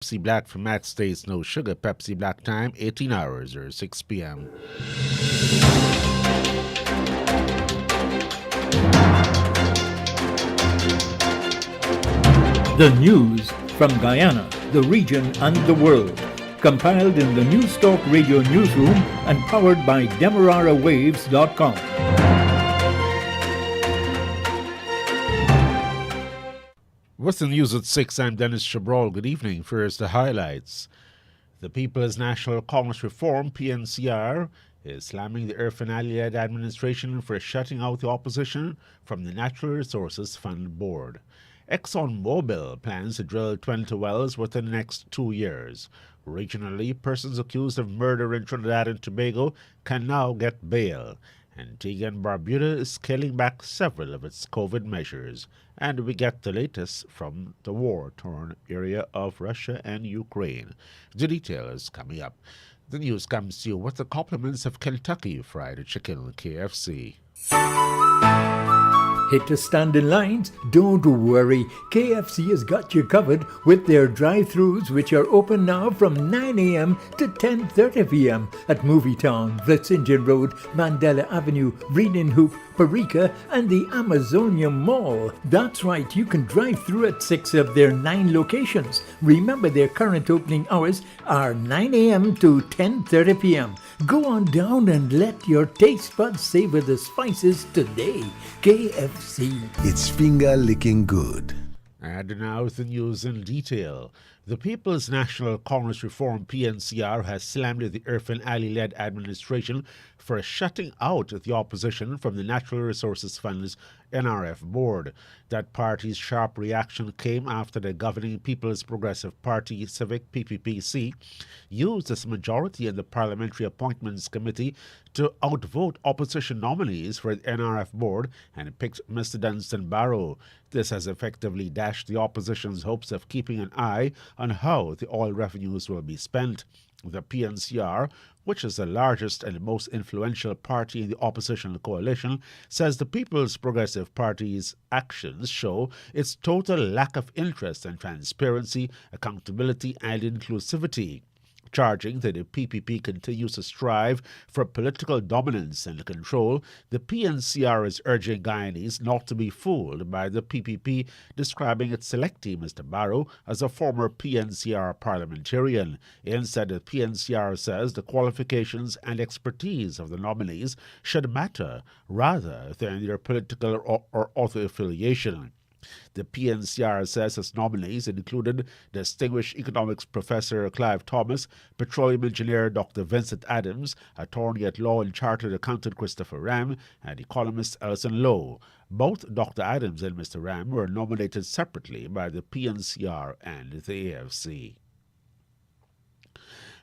Pepsi Black from Matt States No Sugar. Pepsi Black time, 18 hours or 6 p.m. The news from Guyana, the region, and the world. Compiled in the News Talk Radio newsroom and powered by DemeraraWaves.com. What's the news at 6? I'm Dennis Chabrol. Good evening. First, the highlights. The People's National Congress Reform, PNCR, is slamming the Irfan Ali-led administration for shutting out the opposition from the Natural Resources Fund Board. ExxonMobil plans to drill 20 wells within the next 2 years. Regionally, persons accused of murder in Trinidad and Tobago can now get bail. Antigua and Barbuda is scaling back several of its COVID measures. And we get the latest from the war-torn area of Russia and Ukraine. The details coming up. The news comes to you with the compliments of Kentucky Fried Chicken, KFC. Hate to stand in lines? Don't worry. KFC has got you covered with their drive-thrus, which are open now from 9 a.m. to 10:30 p.m. at Movietown, Vlissingen Road, Mandela Avenue, Reading Hoop, Parika, and the Amazonia Mall. That's right, you can drive through at 6 of their 9 locations. Remember, their current opening hours are 9 a.m. to 10:30 p.m. Go on down and let your taste buds savor the spices today. KFC. It's finger-licking good. And now the news in detail. The People's National Congress Reform, PNCR, has slammed the Irfan Ali-led administration for shutting out the opposition from the Natural Resources Fund's NRF board. That party's sharp reaction came after the governing People's Progressive Party, Civic PPPC, used its majority in the Parliamentary Appointments Committee to outvote opposition nominees for the NRF board and picked Mr. Dunstan Barrow. This has effectively dashed the opposition's hopes of keeping an eye on how the oil revenues will be spent. The PNCR, which is the largest and most influential party in the opposition coalition, says the People's Progressive Party's actions show its total lack of interest in transparency, accountability, and inclusivity. Charging that the PPP continues to strive for political dominance and control, the PNCR is urging Guyanese not to be fooled by the PPP, describing its selectee, Mr. Barrow, as a former PNCR parliamentarian. Instead, the PNCR says the qualifications and expertise of the nominees should matter rather than their political or other affiliation. The PNCR says its nominees included distinguished economics professor Clive Thomas, petroleum engineer Dr. Vincent Adams, attorney at law and chartered accountant Christopher Ram, and economist Elson Lowe. Both Dr. Adams and Mr. Ram were nominated separately by the PNCR and the AFC.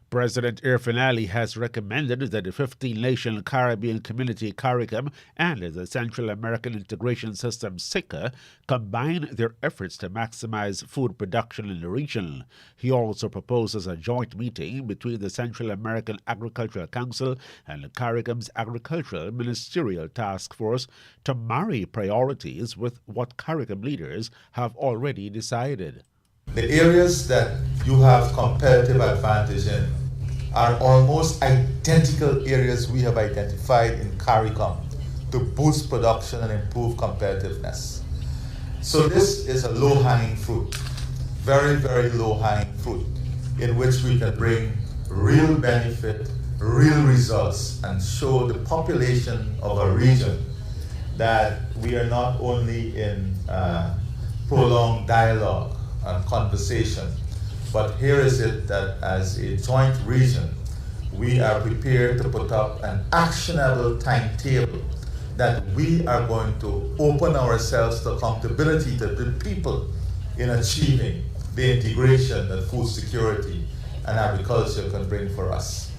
President Irfan Ali has recommended that the 15-nation Caribbean Community CARICOM and the Central American Integration System SICA combine their efforts to maximize food production in the region. He also proposes a joint meeting between the Central American Agricultural Council and the CARICOM's Agricultural Ministerial Task Force to marry priorities with what CARICOM leaders have already decided. The areas that you have comparative advantage in are almost identical areas we have identified in CARICOM to boost production and improve competitiveness. So this is a low-hanging fruit, very, very low-hanging fruit, in which we can bring real benefit, real results, and show the population of a region that we are not only in prolonged dialogue and conversation, but here is it that as a joint region, we are prepared to put up an actionable timetable that we are going to open ourselves to accountability to the people in achieving the integration that food security and agriculture can bring for us.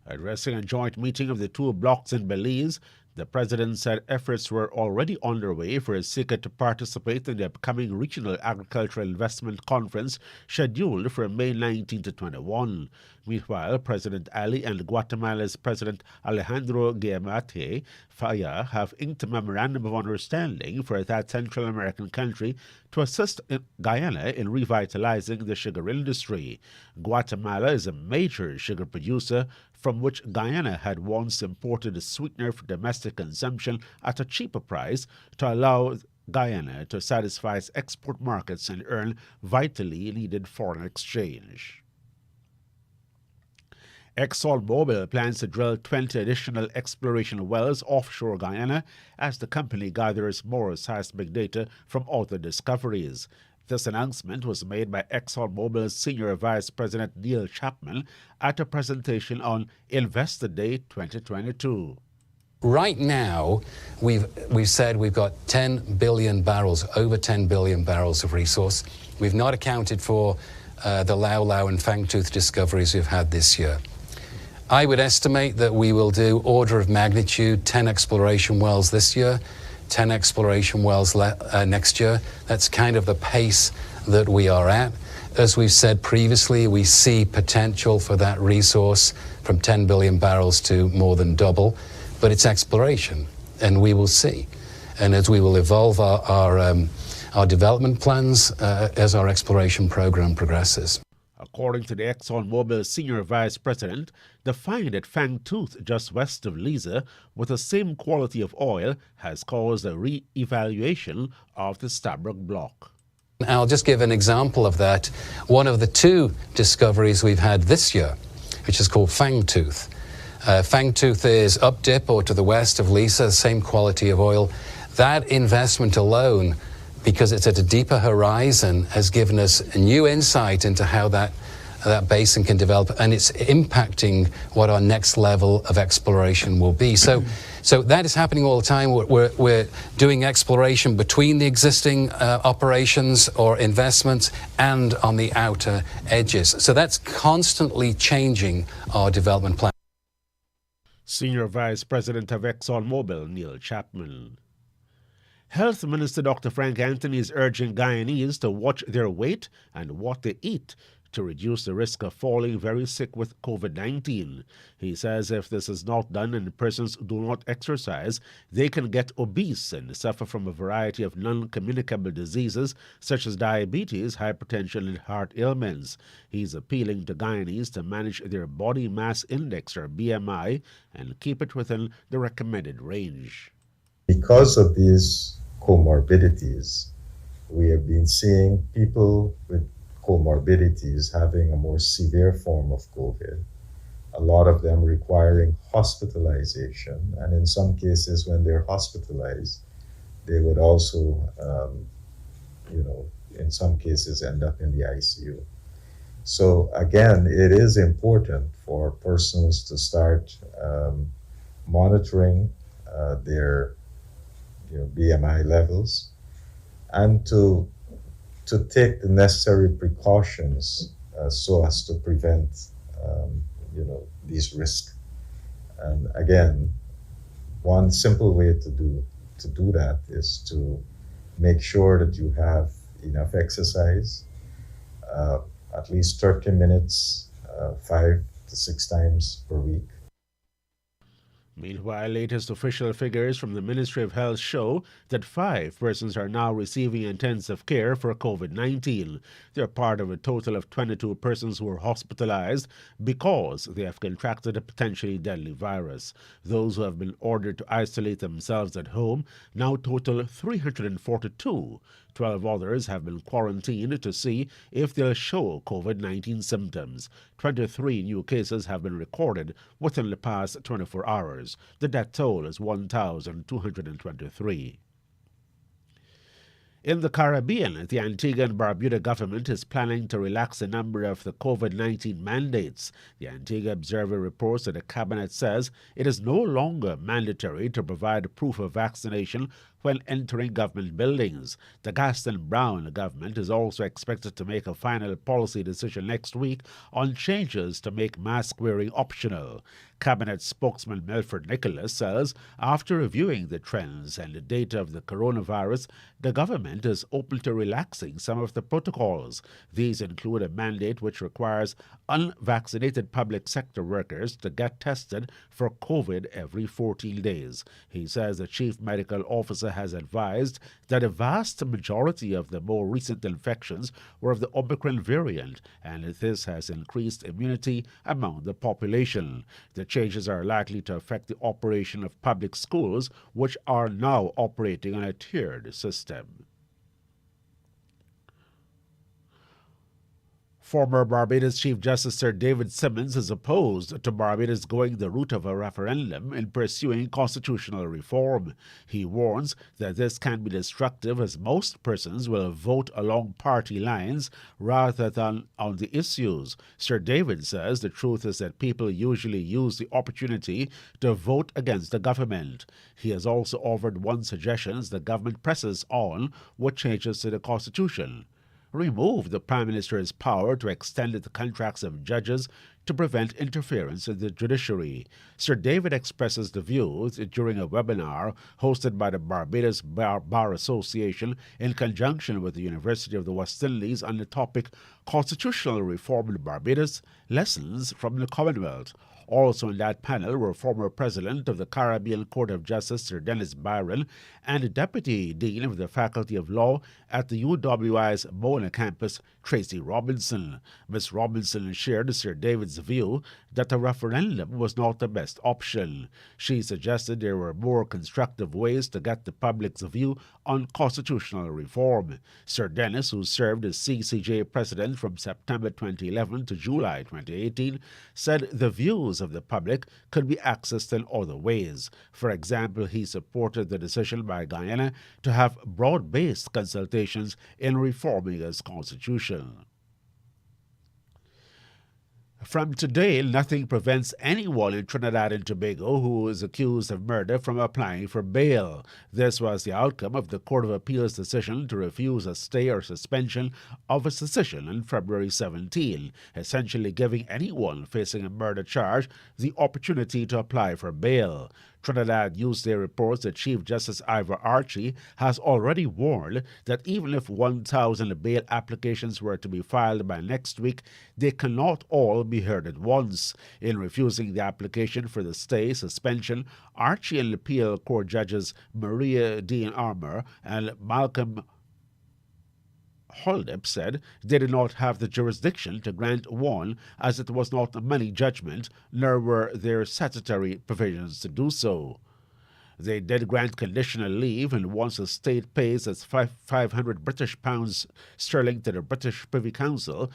Addressing a joint meeting of the two blocs in Belize, The president said efforts were already underway for a seeker to participate in the upcoming Regional Agricultural Investment Conference scheduled for May 19 to 21. Meanwhile, President Ali and Guatemala's President Alejandro Guillamate Faya have inked a memorandum of understanding for that Central American country to assist Guyana in revitalizing the sugar industry. Guatemala is a major sugar producer from which Guyana had once imported a sweetener for domestic consumption at a cheaper price to allow Guyana to satisfy its export markets and earn vitally needed foreign exchange. ExxonMobil plans to drill 20 additional exploration wells offshore Guyana as the company gathers more seismic data from other discoveries. This announcement was made by ExxonMobil's Senior Vice President Neil Chapman at a presentation on Investor Day 2022. Right now, we've said we've got 10 billion barrels, over 10 billion barrels of resource. We've not accounted for the Lau Lau and Fangtooth discoveries we've had this year. I would estimate that we will do order of magnitude 10 exploration wells this year, 10 exploration wells next year. That's kind of the pace that we are at. As we've said previously, we see potential for that resource from 10 billion barrels to more than double, but it's exploration, and we will see. And as we will evolve our development plans as our exploration program progresses. According to the ExxonMobil Senior Vice President, the find at Fangtooth, just west of Liza, with the same quality of oil, has caused a re-evaluation of the Stabroek block. I'll just give an example of that. One of the two discoveries we've had this year, which is called Fangtooth. Fangtooth is up dip or to the west of Liza, same quality of oil. That investment alone, because it's at a deeper horizon, has given us a new insight into how that basin can develop, and it's impacting what our next level of exploration will be. So that is happening all the time. We're doing exploration between the existing operations or investments and on the outer edges. So that's constantly changing our development plan. Senior Vice President of ExxonMobil, Neil Chapman. Health Minister Dr. Frank Anthony is urging Guyanese to watch their weight and what they eat to reduce the risk of falling very sick with COVID-19. He says if this is not done and persons do not exercise, they can get obese and suffer from a variety of non-communicable diseases such as diabetes, hypertension, and heart ailments. He's appealing to Guyanese to manage their body mass index or BMI and keep it within the recommended range. Because of these comorbidities, we have been seeing people with comorbidities having a more severe form of COVID, a lot of them requiring hospitalization, and in some cases when they're hospitalized, they would also, in some cases end up in the ICU. So again, it is important for persons to start monitoring their BMI levels and to take the necessary precautions so as to prevent these risks. And again, one simple way to do that is to make sure that you have enough exercise, at least 30 minutes, 5 to 6 times per week. Meanwhile, latest official figures from the Ministry of Health show that 5 persons are now receiving intensive care for COVID-19. They're part of a total of 22 persons who were hospitalized because they have contracted a potentially deadly virus. Those who have been ordered to isolate themselves at home now total 342. 12 others have been quarantined to see if they'll show COVID-19 symptoms. 23 new cases have been recorded within the past 24 hours. The death toll is 1,223. In the Caribbean, the Antigua and Barbuda government is planning to relax a number of the COVID-19 mandates. The Antigua Observer reports that the cabinet says it is no longer mandatory to provide proof of vaccination when entering government buildings. The Gaston Brown government is also expected to make a final policy decision next week on changes to make mask wearing optional. Cabinet spokesman Milford Nicholas says after reviewing the trends and the data of the coronavirus, the government is open to relaxing some of the protocols. These include a mandate which requires unvaccinated public sector workers to get tested for COVID every 14 days. He says the chief medical officer has advised that a vast majority of the more recent infections were of the Omicron variant, and this has increased immunity among the population. The changes are likely to affect the operation of public schools, which are now operating on a tiered system. Former Barbados Chief Justice Sir David Simmons is opposed to Barbados going the route of a referendum in pursuing constitutional reform. He warns that this can be destructive as most persons will vote along party lines rather than on the issues. Sir David says the truth is that people usually use the opportunity to vote against the government. He has also offered one suggestion the government presses on with changes to the Constitution. Remove the Prime Minister's power to extend the contracts of judges to prevent interference in the judiciary. Sir David expresses the views during a webinar hosted by the Barbados Bar Association in conjunction with the University of the West Indies on the topic Constitutional Reform in Barbados, Lessons from the Commonwealth. Also in that panel were former President of the Caribbean Court of Justice Sir Dennis Byron and Deputy Dean of the Faculty of Law at the UWI's Mona campus, Tracy Robinson. Ms. Robinson shared Sir David's view that a referendum was not the best option. She suggested there were more constructive ways to get the public's view on constitutional reform. Sir Dennis, who served as CCJ President from September 2011 to July 2018, said the views of the public could be accessed in other ways. For example, he supported the decision by Guyana to have broad-based consultations in reforming its constitution. From today, nothing prevents anyone in Trinidad and Tobago who is accused of murder from applying for bail. This was the outcome of the Court of Appeal's decision to refuse a stay or suspension of its decision on February 17, essentially giving anyone facing a murder charge the opportunity to apply for bail. Trinidad Newsday reports that Chief Justice Ivor Archie has already warned that even if 1,000 bail applications were to be filed by next week, they cannot all be heard at once. In refusing the application for the stay suspension, Archie and appeal court judges Maria Dean Armour and Malcolm Holdip said they did not have the jurisdiction to grant one, as it was not a money judgment, nor were there statutory provisions to do so. They did grant conditional leave, and once the state pays its 500 British pounds sterling to the British Privy Council,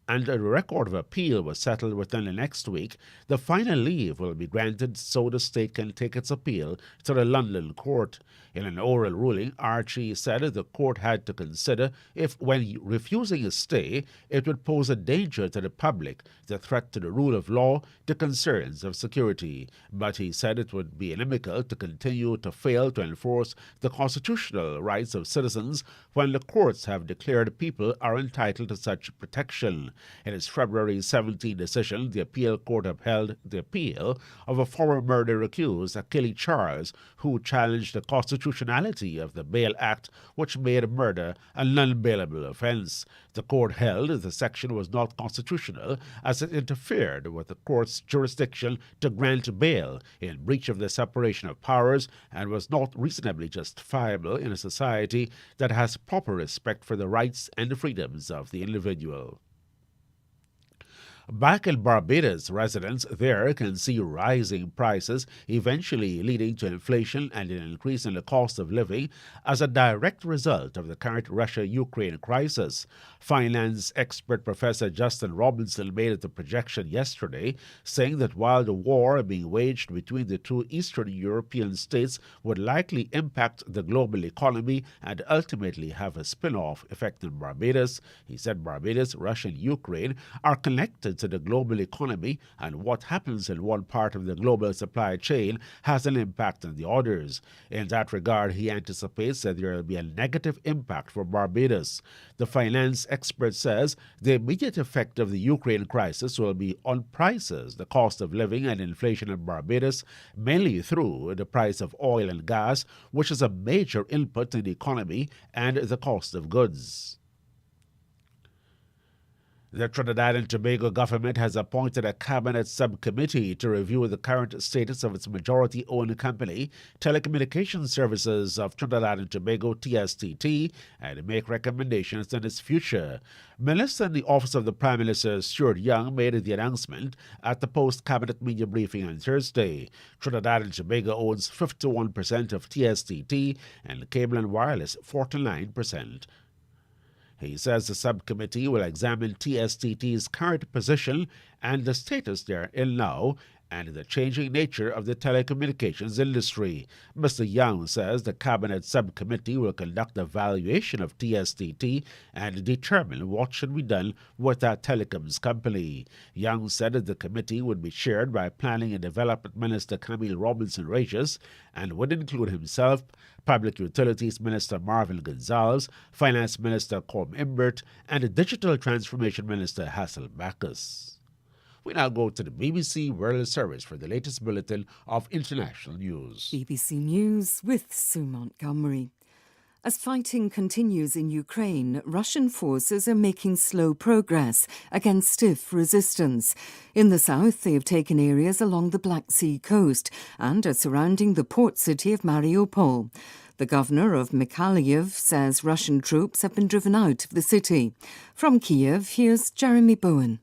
and a record of appeal was settled within the next week, the final leave will be granted so the state can take its appeal to the London court. In an oral ruling, Archie said the court had to consider if, when refusing a stay, it would pose a danger to the public, the threat to the rule of law, to concerns of security. But he said it would be inimical to continue to fail to enforce the constitutional rights of citizens when the courts have declared people are entitled to such protection. In its February 17 decision, the appeal court upheld the appeal of a former murder accused, Achille Charles, who challenged the constitutionality of the Bail Act, which made murder a non-bailable offense. The court held the section was not constitutional as it interfered with the court's jurisdiction to grant bail in breach of the separation of powers and was not reasonably justifiable in a society that has proper respect for the rights and freedoms of the individual. Back in Barbados, residents there can see rising prices, eventually leading to inflation and an increase in the cost of living as a direct result of the current Russia-Ukraine crisis. Finance expert Professor Justin Robinson made the projection yesterday, saying that while the war being waged between the two Eastern European states would likely impact the global economy and ultimately have a spin-off effect in Barbados, he said Barbados, Russia, and Ukraine are connected to the global economy, and what happens in one part of the global supply chain has an impact on the others. In that regard, he anticipates that there will be a negative impact for Barbados. The finance expert says the immediate effect of the Ukraine crisis will be on prices, the cost of living and inflation in Barbados, mainly through the price of oil and gas, which is a major input in the economy, and the cost of goods. The Trinidad and Tobago government has appointed a cabinet subcommittee to review the current status of its majority-owned company, Telecommunications Services of Trinidad and Tobago, TSTT, and make recommendations on its future. Minister in the Office of the Prime Minister, Stuart Young, made the announcement at the post-cabinet media briefing on Thursday. Trinidad and Tobago owns 51% of TSTT and Cable and Wireless 49%. He says the subcommittee will examine TSTT's current position and the status they are in now, and the changing nature of the telecommunications industry. Mr. Young says the Cabinet Subcommittee will conduct a valuation of TSTT and determine what should be done with that telecoms company. Young said that the committee would be chaired by Planning and Development Minister Camille Robinson-Regis and would include himself, Public Utilities Minister Marvin Gonzalez, Finance Minister Com Imbert, and Digital Transformation Minister Hassel Bacchus. We now go to the BBC World Service for the latest bulletin of international news. BBC News with Sue Montgomery. As fighting continues in Ukraine, Russian forces are making slow progress against stiff resistance. In the south, they have taken areas along the Black Sea coast and are surrounding the port city of Mariupol. The governor of Mykolaiv says Russian troops have been driven out of the city. From Kiev, here's Jeremy Bowen.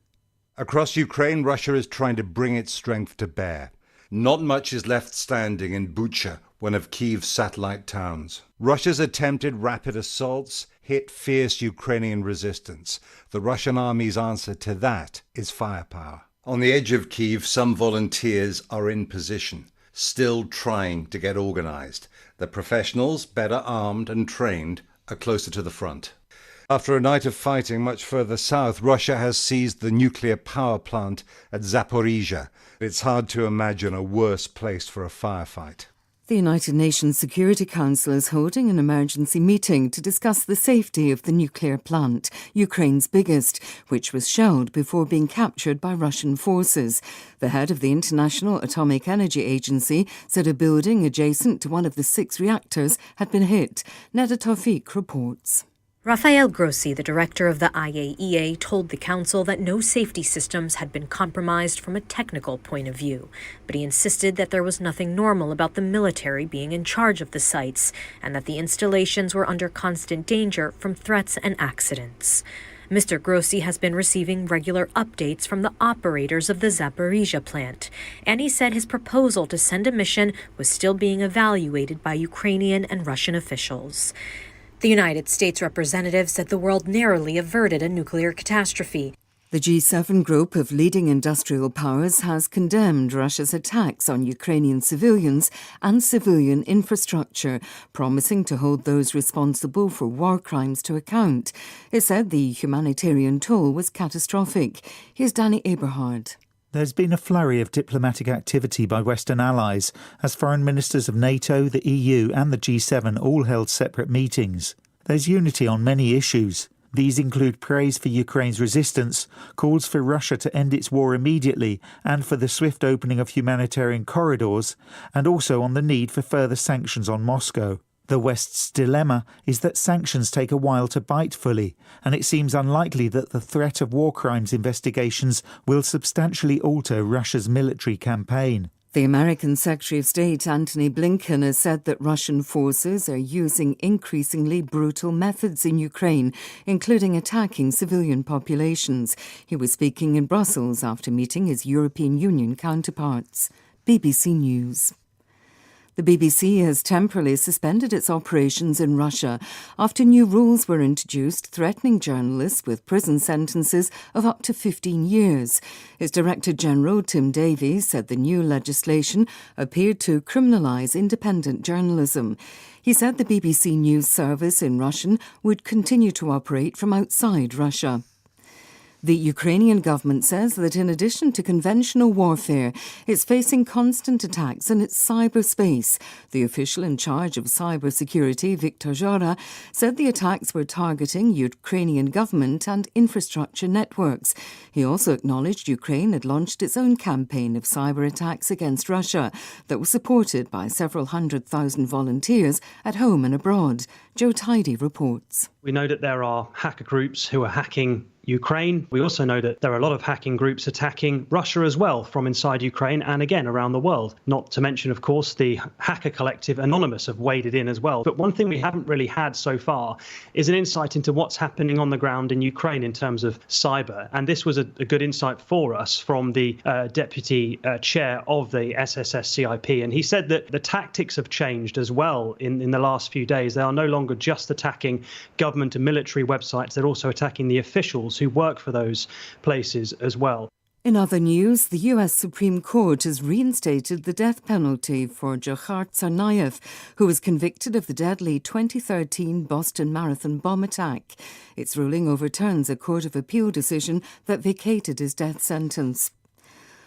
Across Ukraine, Russia is trying to bring its strength to bear. Not much is left standing in Bucha, one of Kyiv's satellite towns. Russia's attempted rapid assaults hit fierce Ukrainian resistance. The Russian army's answer to that is firepower. On the edge of Kyiv, some volunteers are in position, still trying to get organized. The professionals, better armed and trained, are closer to the front. After a night of fighting much further south, Russia has seized the nuclear power plant at Zaporizhia. It's hard to imagine a worse place for a firefight. The United Nations Security Council is holding an emergency meeting to discuss the safety of the nuclear plant, Ukraine's biggest, which was shelled before being captured by Russian forces. The head of the International Atomic Energy Agency said a building adjacent to one of the 6 reactors had been hit. Neda Tawfiq reports. Rafael Grossi, the director of the IAEA, told the council that no safety systems had been compromised from a technical point of view, but he insisted that there was nothing normal about the military being in charge of the sites and that the installations were under constant danger from threats and accidents. Mr. Grossi has been receiving regular updates from the operators of the Zaporizhia plant, and he said his proposal to send a mission was still being evaluated by Ukrainian and Russian officials. The United States representative said the world narrowly averted a nuclear catastrophe. The G7 group of leading industrial powers has condemned Russia's attacks on Ukrainian civilians and civilian infrastructure, promising to hold those responsible for war crimes to account. It said the humanitarian toll was catastrophic. Here's Danny Eberhard. There's been a flurry of diplomatic activity by Western allies as foreign ministers of NATO, the EU and the G7 all held separate meetings. There's unity on many issues. These include praise for Ukraine's resistance, calls for Russia to end its war immediately and for the swift opening of humanitarian corridors, and also on the need for further sanctions on Moscow. The West's dilemma is that sanctions take a while to bite fully, and it seems unlikely that the threat of war crimes investigations will substantially alter Russia's military campaign. The American Secretary of State Antony Blinken has said that Russian forces are using increasingly brutal methods in Ukraine, including attacking civilian populations. He was speaking in Brussels after meeting his European Union counterparts. BBC News. The BBC has temporarily suspended its operations in Russia after new rules were introduced threatening journalists with prison sentences of up to 15 years. Its Director General, Tim Davies, said the new legislation appeared to criminalise independent journalism. He said the BBC News service in Russian would continue to operate from outside Russia. The Ukrainian government says that in addition to conventional warfare, it's facing constant attacks in its cyberspace. The official in charge of cybersecurity, Viktor Zhora, said the attacks were targeting Ukrainian government and infrastructure networks. He also acknowledged Ukraine had launched its own campaign of cyber attacks against Russia that was supported by several 100,000 volunteers at home and abroad. Joe Tidy reports. We know that there are hacker groups who are hacking Ukraine. We also know that there are a lot of hacking groups attacking Russia as well from inside Ukraine and again around the world. Not to mention, of course, the hacker collective Anonymous have waded in as well. But one thing we haven't really had so far is an insight into what's happening on the ground in Ukraine in terms of cyber. And this was a good insight for us from the deputy chair of the SSS-CIP. And he said that the tactics have changed as well in the last few days. They are no longer just attacking government and military websites. They're also attacking the officials who work for those places as well. In other news, the US Supreme Court has reinstated the death penalty for Dzhokhar Tsarnaev, who was convicted of the deadly 2013 Boston Marathon bomb attack. Its ruling overturns a Court of Appeal decision that vacated his death sentence.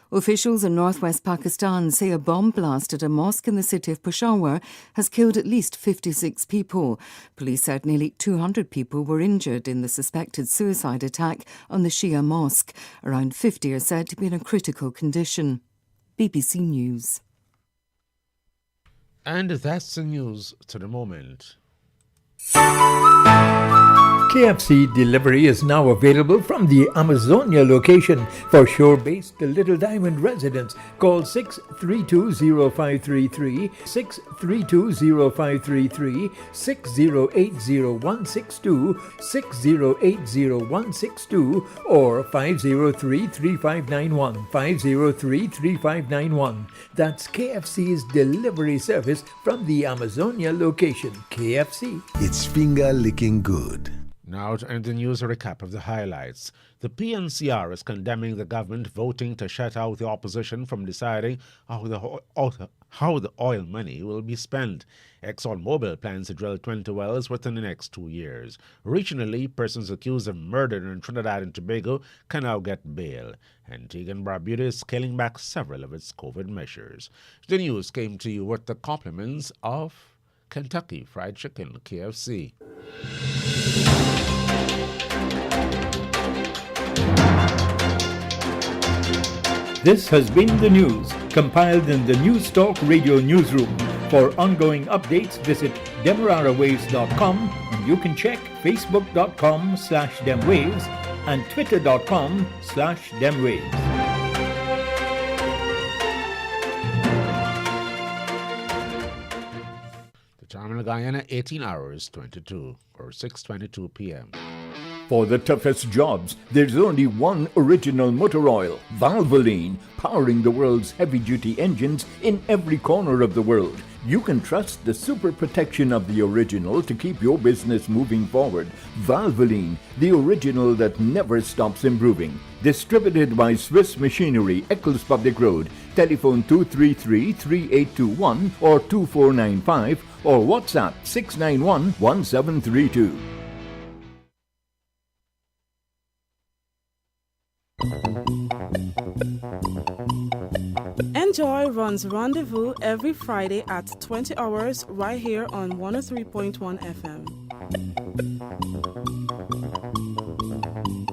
Officials in northwest Pakistan say a bomb blast at a mosque in the city of Peshawar has killed at least 56 people. Police said nearly 200 people were injured in the suspected suicide attack on the Shia mosque. Around 50 are said to be in a critical condition. BBC News. And that's the news to the moment. KFC delivery is now available from the Amazonia location. For shore-based Little Diamond residents, call 6320533, 6320533, 6080-162, 6080-162, or 503-3591, 503-3591. That's KFC's delivery service from the Amazonia location. KFC. It's finger-licking good. Now to end the news, a recap of the highlights. The PNCR is condemning the government voting to shut out the opposition from deciding how the oil money will be spent. ExxonMobil plans to drill 20 wells within the next 2 years. Regionally, persons accused of murder in Trinidad and Tobago can now get bail. Antigua and Barbuda is scaling back several of its COVID measures. The news came to you with the compliments of Kentucky Fried Chicken, KFC. This has been the news, compiled in the News Talk Radio newsroom. For ongoing updates, visit demerarawaves.com, and you can check facebook.com/demwaves and twitter.com/demwaves. Time in Guyana, 18 hours, 22 or 6:22 p.m. For the toughest jobs, there's only one original motor oil, Valvoline, powering the world's heavy-duty engines in every corner of the world. You can trust the super protection of the original to keep your business moving forward. Valvoline, the original that never stops improving. Distributed by Swiss Machinery, Eccles Public Road. Telephone 233-3821 or 2495 or WhatsApp 691-1732. Enjoy Ron's Rendezvous every Friday at 20 hours right here on 103.1 FM.